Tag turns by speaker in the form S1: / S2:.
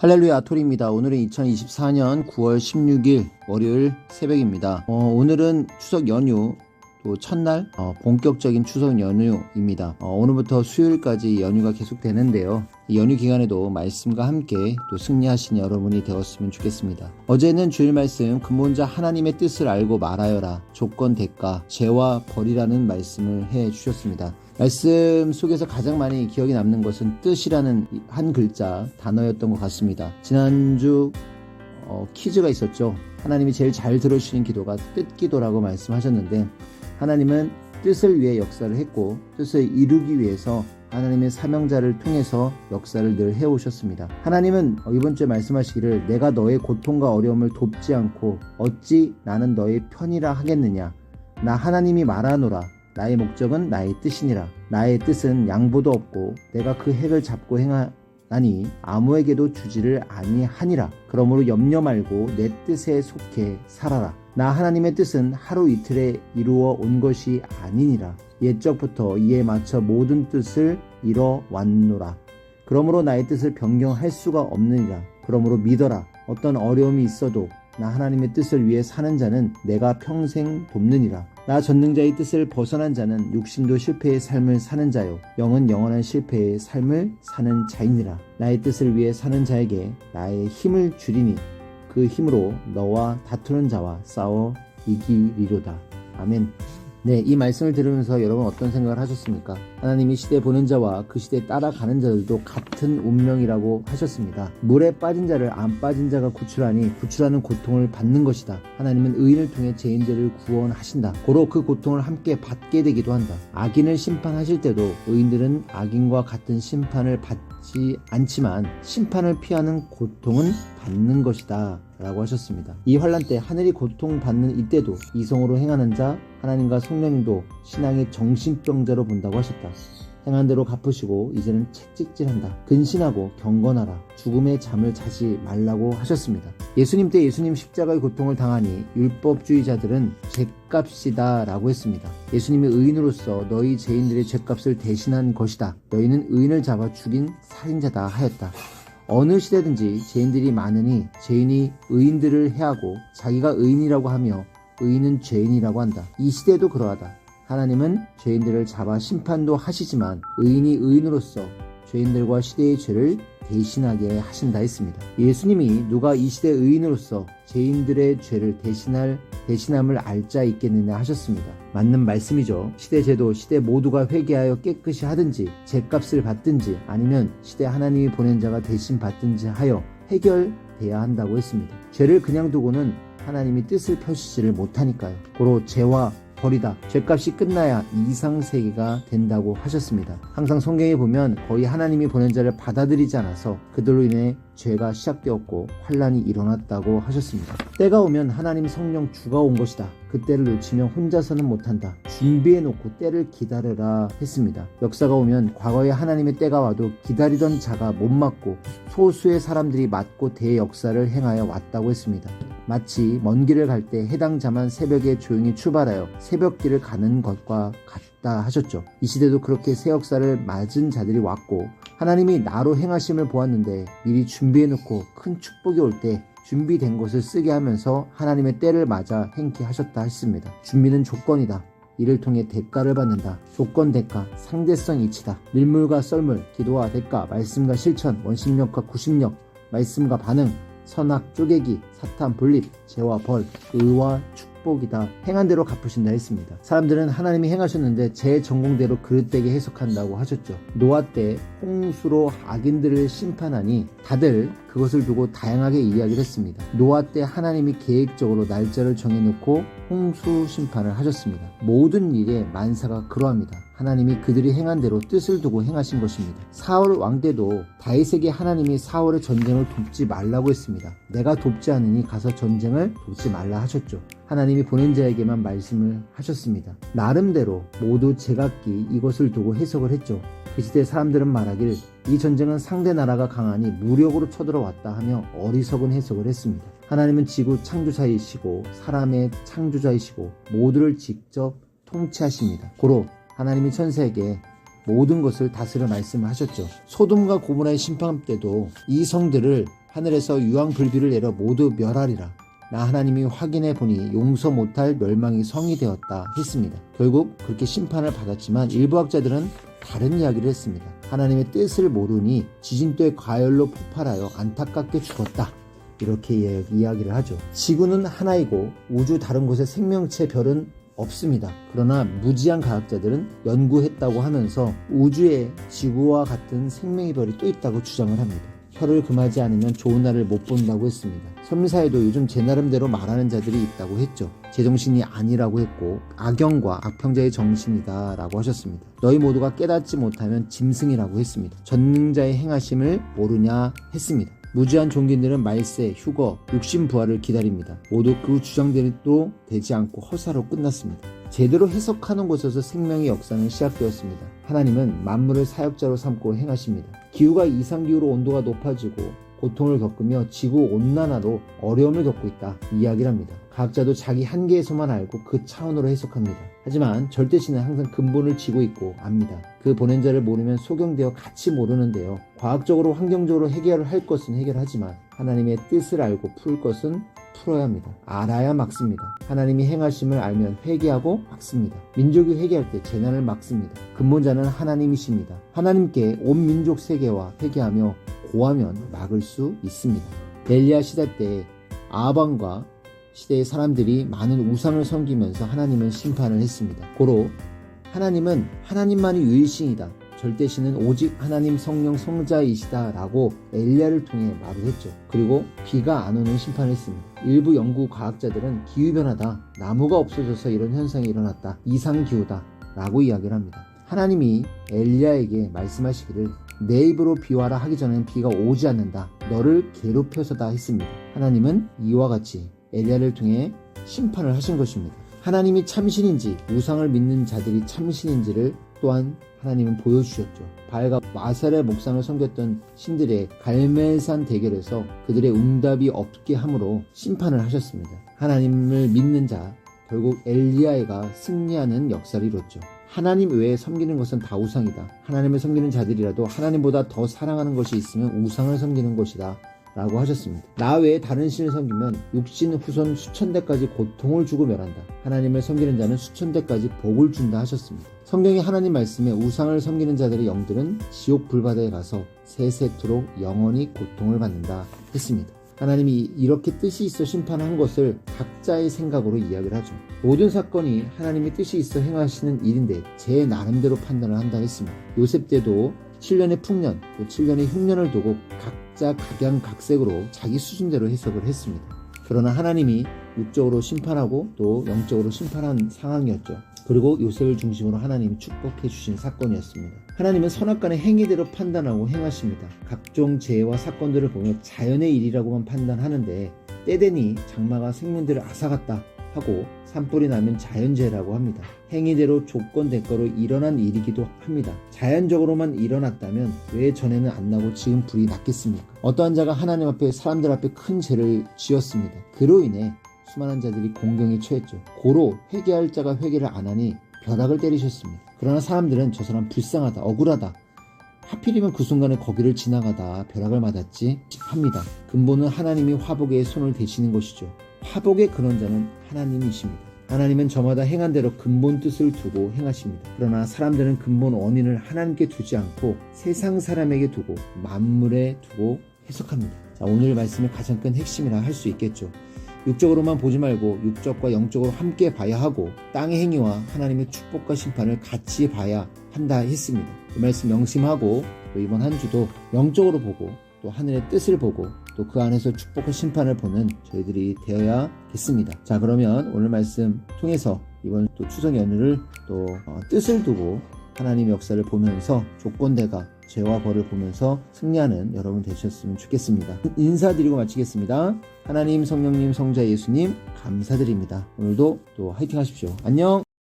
S1: 할렐루야, 토리입니다. 오늘은 2024년 9월 16일 월요일 새벽입니다. 오늘은 추석 연휴 또 첫날 본격적인 추석 연휴입니다. 오늘부터 수요일까지 연휴가 계속되는데요. 이 연휴 기간에도 말씀과 함께 또 승리하신 여러분이 되었으면 좋겠습니다. 어제는 주일 말씀 근본자 하나님의 뜻을 알고 말하여라, 조건 대가 죄와 벌이라는 말씀을 해 주셨습니다. 말씀 속에서 가장 많이 기억에 남는 것은 뜻이라는 한 글자 단어였던 것 같습니다. 지난주 퀴즈가 있었죠. 하나님이 제일 잘 들어주시는 기도가 뜻기도라고 말씀하셨는데, 하나님은 뜻을 위해 역사를 했고 뜻을 이루기 위해서 하나님의 사명자를 통해서 역사를 늘 해오셨습니다. 하나님은 이번 주에 말씀하시기를 내가 너의 고통과 어려움을 돕지 않고 어찌 나는 너의 편이라 하겠느냐. 나 하나님이 말하노라. 나의 목적은 나의 뜻이니라. 나의 뜻은 양보도 없고 내가 그 핵을 잡고 행하나니 아무에게도 주지를 아니하니라. 그러므로 염려 말고 내 뜻에 속해 살아라. 나 하나님의 뜻은 하루 이틀에 이루어 온 것이 아니니라. 옛적부터 이에 맞춰 모든 뜻을 이뤄 왔노라. 그러므로 나의 뜻을 변경할 수가 없느니라. 그러므로 믿어라. 어떤 어려움이 있어도 나 하나님의 뜻을 위해 사는 자는 내가 평생 돕느니라. 나 전능자의 뜻을 벗어난 자는 육신도 실패의 삶을 사는 자요 영은 영원한 실패의 삶을 사는 자이니라. 나의 뜻을 위해 사는 자에게 나의 힘을 주리니 그 힘으로 너와 다투는 자와 싸워 이기리로다. 아멘. 네, 이 말씀을 들으면서 여러분 어떤 생각을 하셨습니까? 하나님이 시대 보는 자와 그 시대에 따라가는 자들도 같은 운명이라고 하셨습니다. 물에 빠진 자를 안 빠진 자가 구출하니 구출하는 고통을 받는 것이다. 하나님은 의인을 통해 죄인들을 구원하신다. 고로 그 고통을 함께 받게 되기도 한다. 악인을 심판하실 때도 의인들은 악인과 같은 심판을 받지 않지만 심판을 피하는 고통은 받는 것이다 라고 하셨습니다. 이 환난 때 하늘이 고통받는 이때도 이성으로 행하는 자 하나님과 성령님도 신앙의 정신병자로 본다고 하셨다. 행한 대로 갚으시고 이제는 채찍질한다. 근신하고 경건하라. 죽음의 잠을 자지 말라고 하셨습니다. 예수님 때 예수님 십자가의 고통을 당하니 율법주의자들은 죄값이다 라고 했습니다. 예수님이 의인으로서 너희 죄인들의 죄값을 대신한 것이다. 너희는 의인을 잡아 죽인 살인자다 하였다. 어느 시대든지 죄인들이 많으니 죄인이 의인들을 해하고 자기가 의인이라고 하며 의인은 죄인이라고 한다. 이 시대도 그러하다. 하나님은 죄인들을 잡아 심판도 하시지만 의인이 의인으로서 죄인들과 시대의 죄를 대신하게 하신다 했습니다. 예수님이 누가 이 시대 의인으로서 죄인들의 죄를 대신함을 알 자 있겠느냐 하셨습니다. 맞는 말씀이죠. 시대 제도, 시대 모두가 회개하여 깨끗이 하든지 죄값을 받든지 아니면 시대 하나님이 보낸 자가 대신 받든지 하여 해결돼야 한다고 했습니다. 죄를 그냥 두고는 하나님이 뜻을 펴시지를 못하니까요. 고로 죄와 벌이다. 죄값이 끝나야 이상세계가 된다고 하셨습니다. 항상 성경에 보면 거의 하나님이 보낸 자를 받아들이지 않아서 그들로 인해 죄가 시작되었고 환난이 일어났다고 하셨습니다. 때가 오면 하나님 성령 주가 온 것이다. 그 때를 놓치면 혼자서는 못한다. 준비해놓고 때를 기다려라 했습니다. 역사가 오면 과거에 하나님의 때가 와도 기다리던 자가 못 맞고 소수의 사람들이 맞고 대역사를 행하여 왔다고 했습니다. 마치 먼 길을 갈 때 해당 자만 새벽에 조용히 출발하여 새벽길을 가는 것과 같다 하셨죠. 이 시대도 그렇게 새 역사를 맞은 자들이 왔고 하나님이 나로 행하심을 보았는데 미리 준비해놓고 큰 축복이 올 때 준비된 것을 쓰게 하면서 하나님의 때를 맞아 행케 하셨다 했습니다. 준비는 조건이다. 이를 통해 대가를 받는다. 조건 대가, 상대성 이치다. 밀물과 썰물, 기도와 대가, 말씀과 실천, 원심력과 구심력, 말씀과 반응, 선악 쪼개기, 사탄 분립, 죄와 벌, 의와 축복이다. 행한 대로 갚으신다 했습니다. 사람들은 하나님이 행하셨는데 제 전공대로 그릇되게 해석한다고 하셨죠. 노아 때 홍수로 악인들을 심판하니 다들 그것을 두고 다양하게 이야기를 했습니다. 노아 때 하나님이 계획적으로 날짜를 정해놓고 홍수 심판을 하셨습니다. 모든 일에 만사가 그러합니다. 하나님이 그들이 행한 대로 뜻을 두고 행하신 것입니다. 사울 왕 때도 다윗에게 하나님이 사울의 전쟁을 돕지 말라고 했습니다. 내가 돕지 않으니 가서 전쟁을 돕지 말라 하셨죠. 하나님이 보낸 자에게만 말씀을 하셨습니다. 나름대로 모두 제각기 이것을 두고 해석을 했죠. 그 시대 사람들은 말하길 이 전쟁은 상대 나라가 강하니 무력으로 쳐들어왔다 하며 어리석은 해석을 했습니다. 하나님은 지구 창조자이시고 사람의 창조자이시고 모두를 직접 통치하십니다. 고로 하나님이 천사에게 모든 것을 다스려 말씀을 하셨죠. 소돔과 고모라의 심판 때도 이 성들을 하늘에서 유황불비를 내려 모두 멸하리라. 나 하나님이 확인해 보니 용서 못할 멸망이 성이 되었다 했습니다. 결국 그렇게 심판을 받았지만 일부 학자들은 다른 이야기를 했습니다. 하나님의 뜻을 모르니 지진도의 과열로 폭발하여 안타깝게 죽었다. 이렇게 이야기를 하죠. 지구는 하나이고 우주 다른 곳에 생명체 별은 없습니다. 그러나 무지한 과학자들은 연구했다고 하면서 우주에 지구와 같은 생명의 별이 또 있다고 주장을 합니다. 혀를 금하지 않으면 좋은 날을 못 본다고 했습니다. 선미사에도 요즘 제 나름대로 말하는 자들이 있다고 했죠. 제정신이 아니라고 했고 악영과 악평자의 정신이다 라고 하셨습니다. 너희 모두가 깨닫지 못하면 짐승이라고 했습니다. 전능자의 행하심을 모르냐 했습니다. 무지한 종교인들은 말세, 휴거, 육신부활을 기다립니다. 모두 그 주장대로 되지 않고 허사로 끝났습니다. 제대로 해석하는 곳에서 생명의 역사는 시작되었습니다. 하나님은 만물을 사역자로 삼고 행하십니다. 기후가 이상기후로 온도가 높아지고 고통을 겪으며 지구온난화도 어려움을 겪고 있다 이야기를 합니다. 과학자도 자기 한계에서만 알고 그 차원으로 해석합니다. 하지만 절대신은 항상 근본을 쥐고 있고 압니다. 그 보낸 자를 모르면 소경되어 같이 모르는데요. 과학적으로 환경적으로 해결을 할 것은 해결하지만 하나님의 뜻을 알고 풀 것은 풀어야 합니다. 알아야 막습니다. 하나님이 행하심을 알면 회개하고 막습니다. 민족이 회개할 때 재난을 막습니다. 근본자는 하나님이십니다. 하나님께 온 민족 세계와 회개하며 고하면 막을 수 있습니다. 엘리야 시대 때 아방과 시대의 사람들이 많은 우상을 섬기면서 하나님은 심판을 했습니다. 고로 하나님은 하나님만이 유일신이다. 절대신은 오직 하나님 성령 성자이시다 라고 엘리야를 통해 말을 했죠. 그리고 비가 안 오는 심판을 했습니다. 일부 연구 과학자들은 기후변화다, 나무가 없어져서 이런 현상이 일어났다, 이상기후다 라고 이야기를 합니다. 하나님이 엘리야에게 말씀하시기를 내 입으로 비와라 하기 전에는 비가 오지 않는다, 너를 괴롭혀서다 했습니다. 하나님은 이와 같이 엘리야를 통해 심판을 하신 것입니다. 하나님이 참신인지 우상을 믿는 자들이 참신인지를 또한 하나님은 보여주셨죠. 바알과 마살의 목상을 섬겼던 신들의 갈멜산 대결에서 그들의 응답이 없게 함으로 심판을 하셨습니다. 하나님을 믿는 자, 결국 엘리야가 승리하는 역사를 이뤘죠. 하나님 외에 섬기는 것은 다 우상이다. 하나님을 섬기는 자들이라도 하나님보다 더 사랑하는 것이 있으면 우상을 섬기는 것이다 라고 하셨습니다. 나 외에 다른 신을 섬기면 육신 후손 수천 대까지 고통을 주고 멸한다. 하나님을 섬기는 자는 수천 대까지 복을 준다 하셨습니다. 성경의 하나님 말씀에 우상을 섬기는 자들의 영들은 지옥 불바다에 가서 세세토록 영원히 고통을 받는다 했습니다. 하나님이 이렇게 뜻이 있어 심판한 것을 각자의 생각으로 이야기를 하죠. 모든 사건이 하나님의 뜻이 있어 행하시는 일인데 제 나름대로 판단을 한다 했습니다. 요셉 때도 7년의 풍년, 또 7년의 흉년을 두고 각자 각양각색으로 자기 수준대로 해석을 했습니다. 그러나 하나님이 육적으로 심판하고 또 영적으로 심판한 상황이었죠. 그리고 요셉을 중심으로 하나님이 축복해 주신 사건이었습니다. 하나님은 선악간의 행위대로 판단하고 행하십니다. 각종 재해와 사건들을 보며 자연의 일이라고만 판단하는데 때되니 장마가 생명들을 앗아갔다 하고 산불이 나면 자연재해라고 합니다. 행위대로 조건 대가로 일어난 일이기도 합니다. 자연적으로만 일어났다면 왜 전에는 안 나고 지금 불이 났겠습니까? 어떠한 자가 하나님 앞에 사람들 앞에 큰 죄를 지었습니다. 그로 인해 수많은 자들이 공경에 처했죠. 고로 회개할 자가 회개를 안 하니 벼락을 때리셨습니다. 그러나 사람들은 저 사람 불쌍하다, 억울하다, 하필이면 그 순간에 거기를 지나가다 벼락을 맞았지 합니다. 근본은 하나님이 화복에 손을 대시는 것이죠. 화복의 근원자는 하나님이십니다. 하나님은 저마다 행한 대로 근본 뜻을 두고 행하십니다. 그러나 사람들은 근본 원인을 하나님께 두지 않고 세상 사람에게 두고 만물에 두고 해석합니다. 자, 오늘 말씀의 가장 큰 핵심이라 할 수 있겠죠. 육적으로만 보지 말고 육적과 영적으로 함께 봐야 하고 땅의 행위와 하나님의 축복과 심판을 같이 봐야 한다 했습니다. 이 말씀 명심하고 또 이번 한 주도 영적으로 보고 또 하늘의 뜻을 보고 또 그 안에서 축복과 심판을 보는 저희들이 되어야겠습니다. 자, 그러면 오늘 말씀 통해서 이번 또 추석 연휴를 또 뜻을 두고 하나님의 역사를 보면서 조건대가 죄와 벌을 보면서 승리하는 여러분 되셨으면 좋겠습니다. 인사드리고 마치겠습니다. 하나님, 성령님, 성자 예수님 감사드립니다. 오늘도 또 화이팅 하십시오. 안녕.